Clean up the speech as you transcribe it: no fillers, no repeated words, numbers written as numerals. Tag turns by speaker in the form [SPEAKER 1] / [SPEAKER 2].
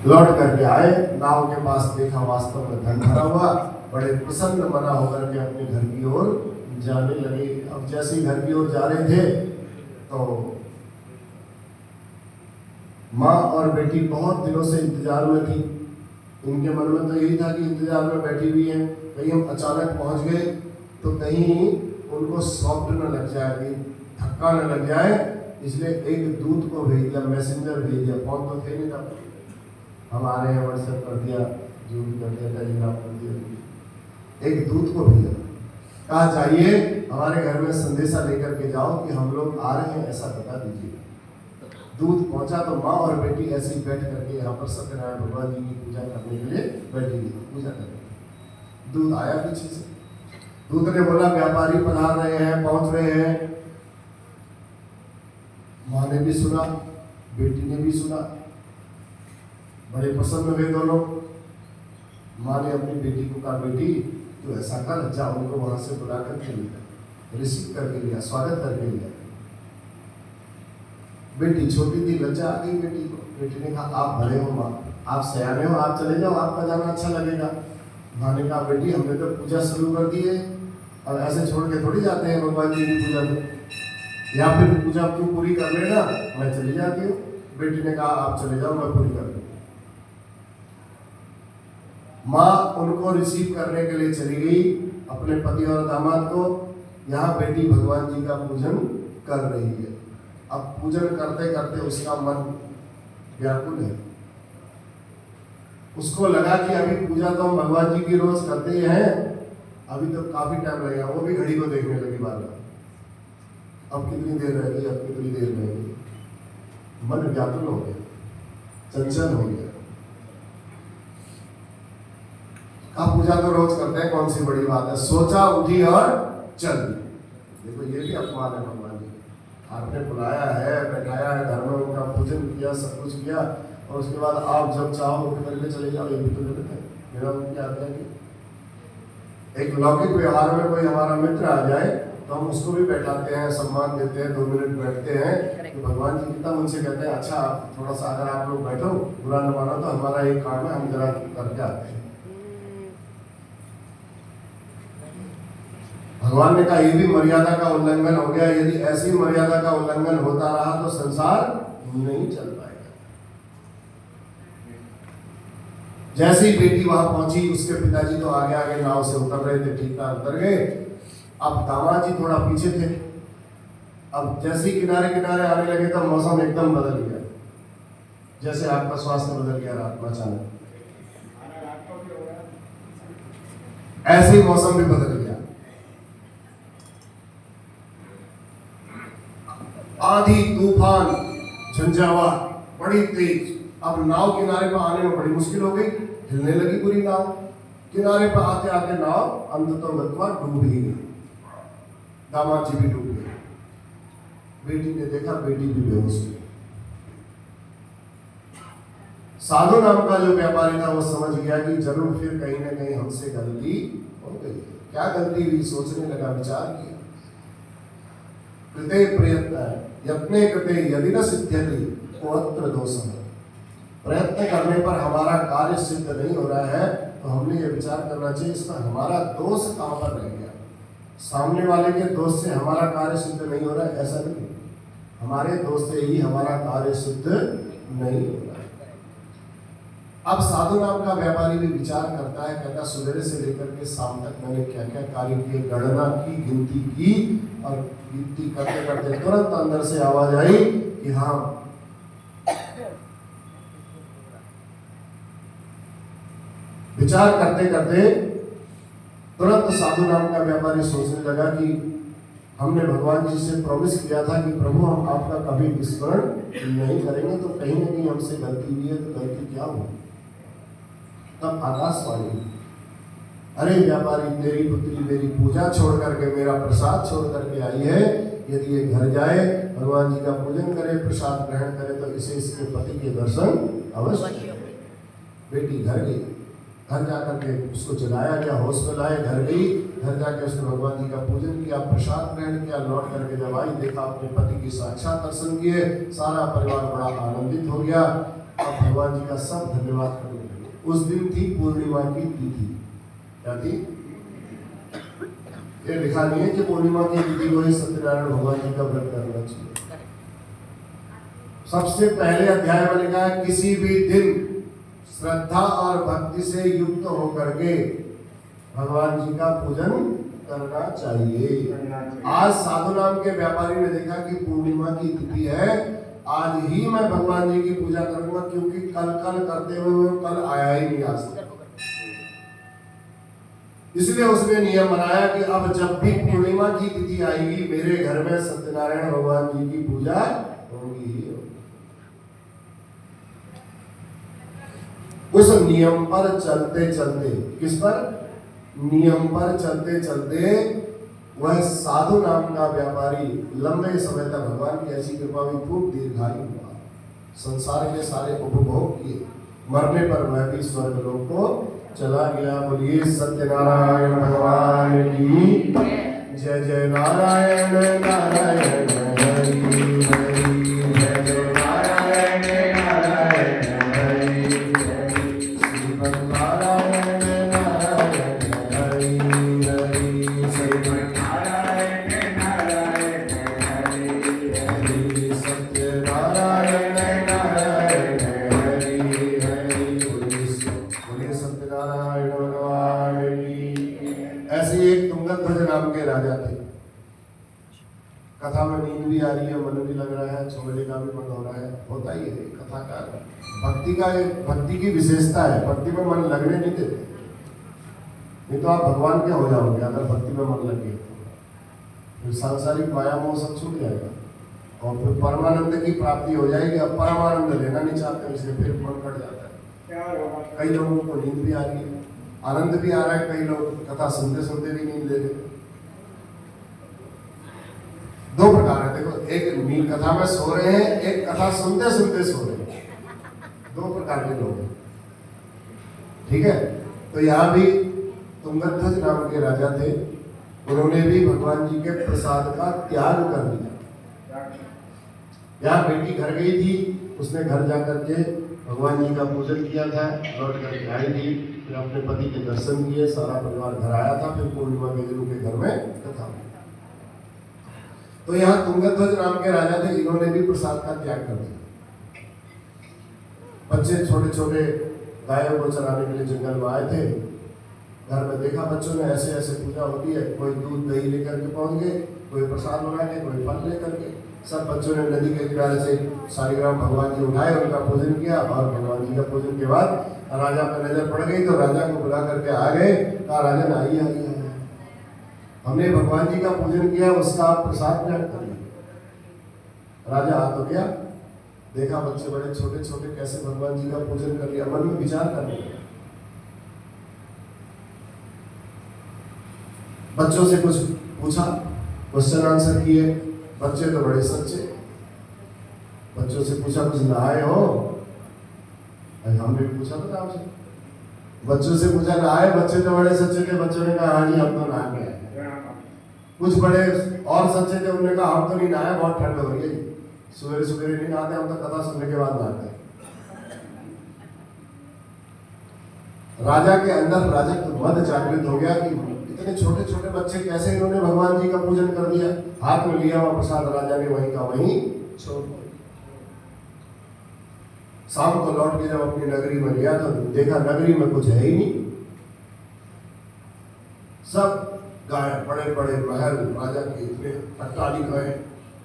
[SPEAKER 1] लौट करके आए, नाव के पास देखा वास्तव में धन भरा हुआ, बड़े प्रसन्न मना होकर के अपने घर की ओर जाने लगे। अब जैसे ही घर की ओर जा रहे थे तो माँ और बेटी बहुत दिनों से इंतजार में थी। इनके मन में तो यही था कि इंतजार में बैठी हुई है, कहीं हम अचानक पहुंच गए तो कहीं उनको सॉफ्ट न लग जाए, कहीं धक्का न लग जाए, इसलिए एक दूत को भेज दिया, मैसेंजर भेज दिया। फोन तो थे नहीं था, हम आ रहे हैं, व्हाट्सएप कर दिया, जो भी कर दिया, टेलीग्राफ कर दिया। एक दूत को भेजा, कहा जाइए हमारे घर में संदेशा लेकर के जाओ कि हम लोग आ रहे हैं, ऐसा बता दीजिए। दूत पहुंचा तो माँ और बेटी ऐसे ही बैठ करके यहाँ पर सत्यनारायण भगवान जी की पूजा करने के लिए बैठी हुई, पूजा करने। दूत आया पीछे से, दूत ने बोला व्यापारी पधार रहे हैं, पहुंच रहे हैं। माँ ने भी सुना, बेटी ने भी सुना, बड़े प्रसन्न हुए दोनों। माँ ने अपनी बेटी को कहा, बेटी तो ऐसा कर, जा उनको वहां से बुला करके लिया, रिसीव करके लिया, स्वागत करके लिया। बेटी छोटी थी, लज्जा आ गई बेटी को। बेटी ने कहा, आप बड़े हो माँ, आप सयाने हो, आप चले जाओ, आपका जाना अच्छा लगेगा। माँ ने कहा, बेटी हमने तो पूजा शुरू कर दी है, और ऐसे छोड़ के थोड़ी जाते हैं भगवान जी की पूजा में, या फिर पूजा तू पूरी कर लेना, मैं चली जाती हूँ। बेटी ने कहा, आप चले जाओ, मैं पूरी कर लूँगी। माँ उनको रिसीव करने के लिए चली गई, अपने पति और दामाद को। यहाँ बेटी भगवान जी का पूजन कर रही है। अब पूजन करते करते उसका मन व्याकुल है, उसको लगा कि अभी पूजा तो हम भगवान जी की रोज करते ही हैं, अभी तो काफी टाइम लगेगा। वो भी घड़ी को देखने लगी बार बार, अब कितनी देर रहेगी, अब कितनी देर रहेगी। मन व्याकुल हो गया, चंचल हो गया। अब पूजा तो रोज करते हैं, कौन सी बड़ी बात है। सोचा, उठी और चल दी। देखो ये भी अपमान है भगवान जी, आपने बुलाया है, बैठाया है, घर में उनका पूजन किया, सब कुछ किया, और उसके बाद आप जब चाहो उठ करके चले जाओ, ये भी तो गलत है। मेरा क्या आता है कि एक लौकिक व्यवहार में कोई हमारा मित्र आ जाए तो हम उसको भी बैठाते हैं, सम्मान देते हैं, 2 मिनट बैठते हैं। तो भगवान जी कितना उनसे कहते हैं, अच्छा थोड़ा सा अगर आप लोग बैठो, बुरा न मानो तो हमारा एक काम है, हम जरा करके आते हैं। भगवान ने कहा, ये भी मर्यादा का उल्लंघन हो गया। यदि ऐसी मर्यादा का उल्लंघन होता रहा तो संसार नहीं चल पाएगा। जैसे ही बेटी वहां पहुंची, उसके पिताजी तो आगे आगे नाव से उतर रहे थे, ठीक ठाक उतर गए। अब दामाद जी थोड़ा पीछे थे। अब जैसे ही किनारे किनारे आने लगे तो मौसम एकदम बदल गया, जैसे आपका स्वास्थ्य बदल गया रात में अचानक, ऐसे ही मौसम भी बदल गया। आंधी तूफान झंझावात बड़ी तेज। अब नाव किनारे पर आने में बड़ी मुश्किल हो गई, हिलने लगी पूरी नाव। किनारे पर आते आते नाव अंततः डूब ही गई। दामाद जी भी डूब गए। बेटी ने देखा, बेटी भी बेहोश हुई। साधु नाम का जो व्यापारी था वो समझ गया कि जरूर फिर कहीं ना कहीं हमसे गलती हो गई। क्या गलती हुई, सोचने लगा, विचार किया। कृते प्रयत्न यत्ने कृते यदि न सिद्ध्यति कोऽत्र दोषः। प्रयत्न करने पर हमारा कार्य सिद्ध नहीं हो रहा है तो हमने ये विचार करना चाहिए, इसमें हमारा दोष कहाँ पर रह गया। सामने वाले के दोष से हमारा कार्य सिद्ध नहीं हो रहा है, ऐसा नहीं। हमारे दोष से ही हमारा कार्य सिद्ध नहीं हो रहा है। अब साधु नाम का व्यापारी भी विचार करता है, कहता सवेरे से लेकर के शाम तक मैंने क्या क्या कार्य किए, गणना की, गिनती की, और गिनती करते करते तुरंत अंदर से आवाज आई कि हाँ, विचार करते करते तुरंत साधु नाम का व्यापारी सोचने लगा कि हमने भगवान जी से प्रॉमिस किया था कि प्रभु हम आपका कभी विस्मरण नहीं करेंगे, तो कहीं ना कहीं हमसे गलती हुई है, तो गलती क्या होगी। तब आकाशवाणी, अरे व्यापारी, तेरी पुत्री मेरी पूजा छोड़ करके, मेरा प्रसाद छोड़ करके आई है, यदि ये घर जाए, भगवान जी का पूजन करे, प्रसाद ग्रहण करे, तो इसे इसके पति के दर्शन अवश्य। बेटी घर गई, घर जाकर के उसको जलाया गया, होश में लाए, घर गई, घर जाके उसने भगवान जी का पूजन किया, प्रसाद ग्रहण किया। लौट करके जब आई, देखा अपने पति की साक्षात दर्शन किए, सारा परिवार बड़ा आनंदित हो गया। अब भगवान जी का सब धन्यवाद करने लगे। उस दिन थी पूर्णिमा की तिथि। क्या थी? ये लिखा नहीं है कि पूर्णिमा की तिथि को ही सत्यनारायण भगवान जी का व्रत करना चाहिए। सबसे पहले अध्याय में लिखा है किसी भी दिन श्रद्धा और भक्ति से युक्त होकर के भगवान जी का पूजन करना चाहिए। आज साधु नाम के व्यापारी ने देखा कि पूर्णिमा की तिथि है, आज ही मैं भगवान जी की पूजा करूंगा, क्योंकि कल करते हुए कल आया ही नहीं आज तक। इसलिए उसने नियम बनाया कि अब जब भी पूर्णिमा की तिथि आएगी मेरे घर में सत्यनारायण भगवान जी की पूजा होगी ही होगी। उस नियम पर चलते चलते, किस पर? नियम पर चलते चलते वह साधु नाम का व्यापारी लंबे समय तक भगवान की ऐसी कृपा भी खूब दीर्घायु हुआ, संसार के सारे उपभोग किए, मरने पर वह भी स्वर्ग लोक को चला गया। बोलिए सत्यनारायण भगवान की जय। जय नारायण नारायण हरि हरि, जय जय नारायण नारायण हरि हरि, श्रीमन नारायण नारायण हरि हरि, श्रीमन नारायण नारायण हरि हरि, सत्यनारायण नारायण हरि हरि, बोलिए सत्यनारायण भगवान की। ऐसे एक तुंगध्वज नाम के राजा थे। कथा में नींद भी आ रही है, मन भी लग रहा है, छोड़ने का भी मन हो रहा है, होता ही है कथा का। भक्ति की विशेषता है, भक्ति में मन लगने नहीं देते, नहीं तो आप भगवान के हो जाओगे अगर भक्ति में मन लगे तो। सांसारिक माया मोह सब छूट जाएगा और फिर परमानंद की प्राप्ति हो जाएगी। अब परमानंद लेना नहीं चाहते, इसलिए फिर मन कट जाता है। कई लोगों को नींद भी आ रही है, आनंद भी आ रहा है, कई लोग कथा सुनते सुनते भी नींद ले रहे। दो प्रकार है, देखो, एक नींद कथा में सो रहे हैं, एक कथा सुनते सुनते सो रहे हैं, दो प्रकार के लोग हैं। ठीक है, तो यहाँ भी तुंगध्वज नाम के राजा थे, उन्होंने भी भगवान जी के प्रसाद का त्याग कर दिया। यहाँ बेटी घर गई थी, उसने घर जाकर के भगवान जी का पूजन किया था, लौट कर आई थी, फिर अपने पति के दर्शन किए, सारा परिवार घर आया था, फिर पूर्णिमा के दिन उनके घर में कथा। तो यहाँ तुंगध्वज नाम के राजा थे, इन्होंने भी प्रसाद का त्याग कर दिया। बच्चे छोटे छोटे गायों को चराने के लिए जंगल में आए थे, घर में देखा बच्चों ने ऐसे ऐसे पूजा होती है, कोई दूध दही लेकर के पहुंच गए, कोई प्रसाद बना के, कोई फल लेकर के। सब बच्चों ने नदी के किनारे से सालिग्राम भगवान जी उठाए, उनका पूजन किया, और भगवान जी का पूजन के बाद राजा पर नजर पड़ गई तो राजा को बुला करके आ गए, कहा राजन आइए, हमने भगवान जी का पूजन किया, उसका आप प्रसाद ग्रहण करिए। राजा आ तो गया, देखा बच्चे बड़े छोटे छोटे कैसे भगवान जी का पूजन कर लिया, मन में विचार कर लिया। बच्चों से कुछ पूछा, क्वेश्चन आंसर किए, बच्चे तो बड़े सच्चे। बच्चों से पूछा कुछ नहाए हो? हमने पूछा था आपसे, बच्चों से पूछा नहाए? बच्चे तो बड़े सच्चे थे, बच्चों ने कहा हाँ जी हम तो नहा गए। कुछ बड़े और सच्चे थे, उन्होंने कहा हम तो नहीं नहाए, बहुत ठंड हो रही है, सवेरे सवेरे नहीं नहाते, हम तो कथा सुनने के बाद नहाते। राजा के अंदर राजत्व मद जागृत हो गया कि इतने छोटे छोटे बच्चे कैसे इन्होंने भगवान जी का पूजन कर दिया। हाथ में लिया हुआ प्रसाद राजा ने वहीं का वहीं छोड़ दिया। शाम को लौट के जब अपनी नगरी में गया तो देखा नगरी में कुछ है ही नहीं, सब गाय, बड़े बड़े महल, राजा के इतने अट्टालिकाएं,